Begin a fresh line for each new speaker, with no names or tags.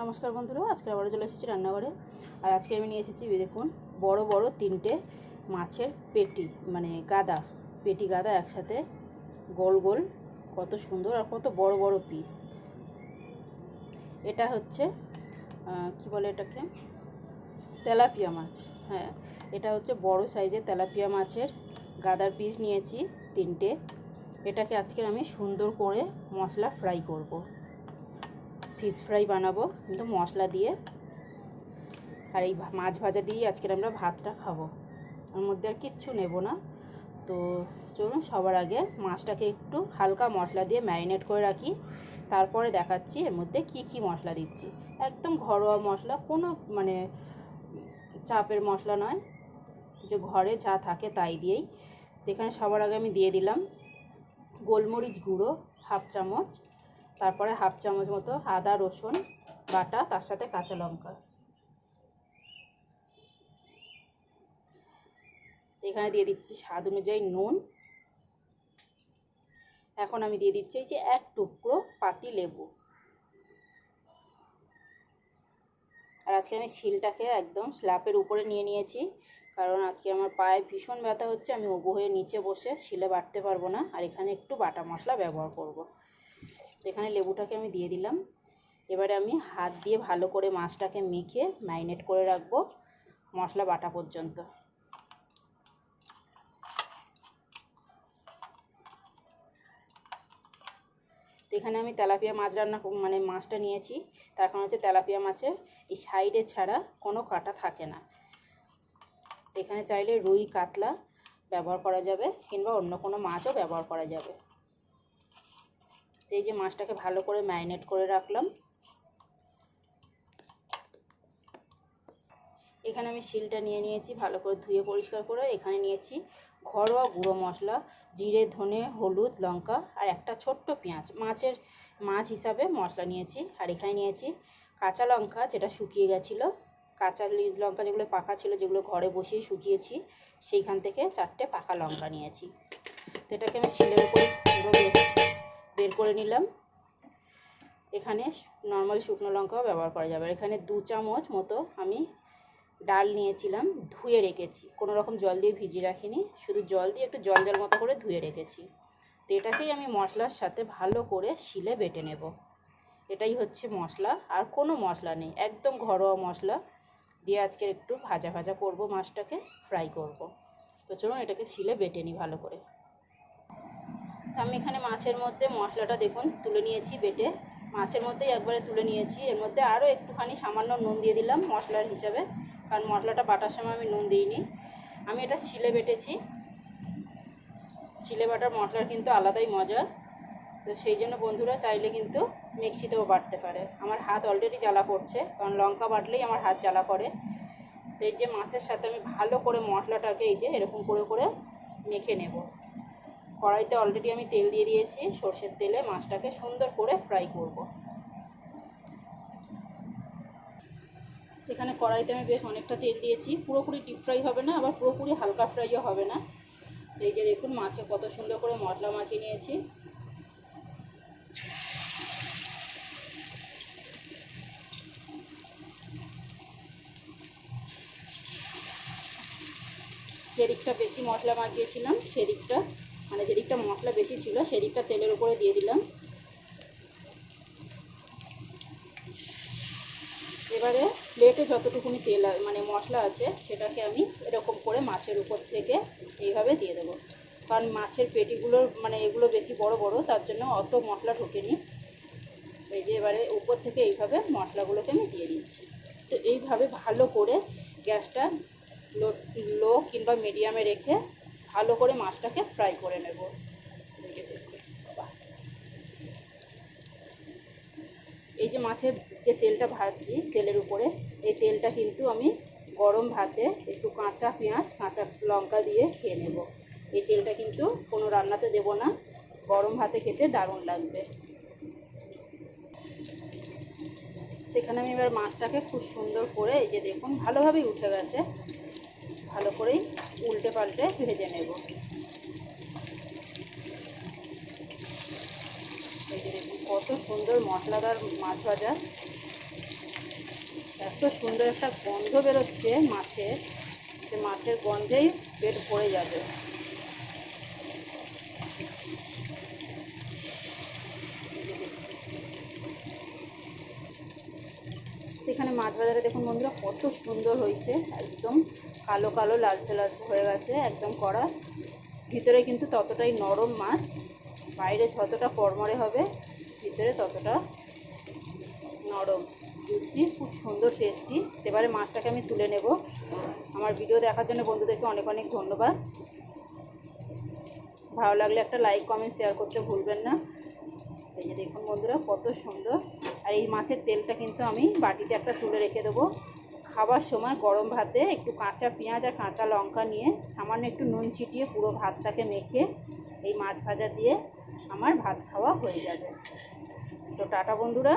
নমস্কার বন্ধুরা, আজকে আবার চলে এসেছি রান্নাঘরে। আর আজকে আমি নিয়ে এসেছি দেখুন বড় বড় তিনটে মাছের পেটি, মানে গাদা, পেটি গাদা একসাথে গোল গোল, কত সুন্দর আর কত বড় বড় পিস। এটা হচ্ছে কি বলে এটাকে, তেলাপিয়া মাছ। হ্যাঁ, এটা হচ্ছে বড় সাইজের তেলাপিয়া মাছের গাদার পিস নিয়েছি তিনটে। এটাকে আজকে আমি সুন্দর করে মশলা ফ্রাই করব, ফিশ ফ্রাই বানাবো কিন্তু মশলা দিয়ে। আর এই মাছ ভাজা দিয়ে আজকের আমরা ভাতটা খাবো, ওর মধ্যে আর কিচ্ছু নেব না। তো চলুন সবার আগে মাছটাকে একটু হালকা মশলা দিয়ে ম্যারিনেট করে রাখি, তারপরে দেখাচ্ছি এর মধ্যে কি কি মশলা দিচ্ছি। একদম ঘরোয়া মশলা, কোনো মানে চাপের মশলা নয়, যে ঘরে যা থাকে তাই দিয়েই। তো এখানে সবার আগে আমি দিয়ে দিলাম গোলমরিচ গুঁড়ো হাফ চামচ, তারপরে হাফ চামচ মতো আদা রসুন বাটা, তার সাথে কাঁচা লঙ্কা। এখানে দিয়ে দিচ্ছি স্বাদ অনুযায়ী নুন। এখন আমি দিয়ে দিচ্ছি এই যে এক টুকরো পাতি লেবু। আর আজকে আমি শিলটাকে একদম স্ল্যাপের উপরে নিয়ে নিয়েছি, কারণ আজকে আমার পায়ে ভীষণ ব্যথা হচ্ছে, আমি উবু হয়ে নিচে বসে শিলে বাটতে পারবো না। আর এখানে একটু বাটা মশলা ব্যবহার করব। এখানে লেবুটাকে আমি দিয়ে দিলাম। এবারে আমি হাত দিয়ে ভালো করে মাছটাকে মেখে ম্যারিনেট করে রাখবো মশলা বাটা পর্যন্ত। তো এখানে আমি তেলাপিয়া মাছ রান্না মানে মাছটা নিয়েছি, তার কারণ হচ্ছে তেলাপিয়া মাছের এই সাইডে ছাড়া কোনো কাঁটা থাকে না। এখানে চাইলে রুই কাতলা ব্যবহার করা যাবে, কিংবা অন্য কোনো মাছও ব্যবহার করা যাবে। তো এই যে মাছটাকে ভালো করে ম্যারিনেট করে রাখলাম। এখানে আমি শিলটা নিয়ে নিয়েছি ভালো করে ধুয়ে পরিষ্কার করে। এখানে নিয়েছি ঘরোয়া গুঁড়ো মশলা, জিরে ধনে হলুদ লঙ্কা আর একটা ছোট্ট পেঁয়াজ, মাছ হিসাবে মশলা নিয়েছি। আর এখানে নিয়েছি কাঁচা লঙ্কা, যেটা শুকিয়ে গেছিলো, কাঁচা লঙ্কা যেগুলো পাকা ছিল, যেগুলো ঘরে বসেই শুকিয়েছি, সেইখান থেকে 4টে পাকা লঙ্কা নিয়েছি। তো এটাকে আমি শিলের উপরে পুরো বের করে নিলাম। এখানে নর্মাল শুকনো লঙ্কাও ব্যবহার করা যাবে। এখানে 2 চামচ মতো আমি ডাল নিয়েছিলাম, ধুয়ে রেখেছি, কোনো রকম জল দিয়ে ভিজিয়ে রাখিনি, শুধু জল দিয়ে একটু জল মতো করে ধুয়ে রেখেছি। তো এটাকেই আমি মশলার সাথে ভালো করে শিলে বেটে নেব। এটাই হচ্ছে মশলা, আর কোনো মশলা নেই, একদম ঘরোয়া মশলা দিয়ে আজকে একটু ভাজা ভাজা করব, মাছটাকে ফ্রাই করব। তো চলুন এটাকে শিলে বেটে নিই ভালো করে। আমি এখানে মাছের মধ্যে মশলাটা দেখুন তুলে নিয়েছি বেটে, মাছের মধ্যেই একবারে তুলে নিয়েছি। এর মধ্যে আরও একটুখানি সামান্য নুন দিয়ে দিলাম মশলার হিসাবে, কারণ মশলাটা বাটার সময় আমি নুন দিইনি। আমি এটা শিলে বেটেছি, শিলে বাটার মশলার কিন্তু আলাদাই মজা। তো সেই জন্য বন্ধুরা চাইলে কিন্তু মিক্সিতেও বাটতে পারে। আমার হাত অলরেডি জ্বালা করছে, কারণ লঙ্কা বাটলেই আমার হাত জ্বালা করে। তো এই যে মাছের সাথে আমি ভালো করে মশলাটাকে এই যে এরকম করে করে মেখে নেব। কড়াইতে অলরেডি আমি তেল দিয়ে দিয়েছি, সর্ষের তেলে মাছটাকে সুন্দর করে ফ্রাই করব। এখানে কড়াইতে আমি বেশ অনেকটা তেল দিয়েছি, পুরোপুরি ডিপ ফ্রাই হবে না, আবার পুরোপুরি হালকা ফ্রাইও হবে না। এই যে দেখুন মাছে কত সুন্দর করে মশলা মাখিয়ে নিয়েছি। যেদিকটা বেশি মশলা মাখিয়েছিলাম সেদিকটা, মানে যেদিকটা মশলা বেশি ছিল সেদিকটা তেলের উপরে দিয়ে দিলাম। এবারে প্লেটে যতটুকুনি তেল মানে মশলা আছে সেটাকে আমি এরকম করে মাছের উপর থেকে এইভাবে দিয়ে দেবো, কারণ মাছের পেটিগুলোর মানে এগুলো বেশি বড় বড়, তার জন্য অত মশলা ঢোকেনি। এই যে এবারে উপর থেকে এইভাবে মশলাগুলোকে আমি দিয়ে দিচ্ছি। তো এইভাবে ভালো করে গ্যাসটা লো কিংবা মিডিয়ামে রেখে ভালো করে মাছটাকে ফ্রাই করে নেব। এই যে মাছের যে তেলটা ভাজছি তেলের উপরে, এই তেলটা কিন্তু আমি গরম ভাতে একটু কাঁচা পেঁয়াজ কাঁচা লঙ্কা দিয়ে খেয়ে নেব। এই তেলটা কিন্তু কোনো রান্নাতে দেব না, গরম ভাতে খেতে দারুণ লাগবে। এখানে আমি এবার মাছটাকে খুব সুন্দর করে এই যে দেখুন ভালোভাবেই উঠে গেছে, ভালো করেই উল্টে পাল্টে ভেজে নেব। এই যে দেখুন কত সুন্দর মশলাদার মাছ ভাজা। এত সুন্দর একটা গন্ধ বেরোচ্ছে মাছের, যে মাছের গন্ধেই পেট ভরে যাবে। এখানে মাছ ভাজাটা দেখুন বন্ধুরা কত সুন্দর হয়েছে, একদম কালো কালো লালচে লালচে হয়ে গেছে একদম কড়া। ভিতরে কিন্তু ততটাই নরম মাছ, বাইরে যতটা কড়মড়ে হবে ভিতরে ততটা নরম জুসি, খুব সুন্দর টেস্টি। এবারে মাছটাকে আমি তুলে নেব। আমার ভিডিও দেখার জন্য বন্ধুদেরকে অনেক অনেক ধন্যবাদ। ভালো লাগলে একটা লাইক কমেন্ট শেয়ার করতে ভুলবেন না। এই যে দেখুন বন্ধুরা কত সুন্দর। আর এই মাছের তেলটা কিন্তু আমি বাটিতে একটা তুলে রেখে দেবো। খাবার সময় গরম ভাতে একটু কাঁচা পেঁয়াজ আর কাঁচা লঙ্কা নিয়ে সামান্য একটু নুন ছিটিয়ে পুরো ভাতটাকে মেখে এই মাছ ভাজা দিয়ে আমার ভাত খাওয়া হয়ে যাবে। তো টাটা বন্ধুরা।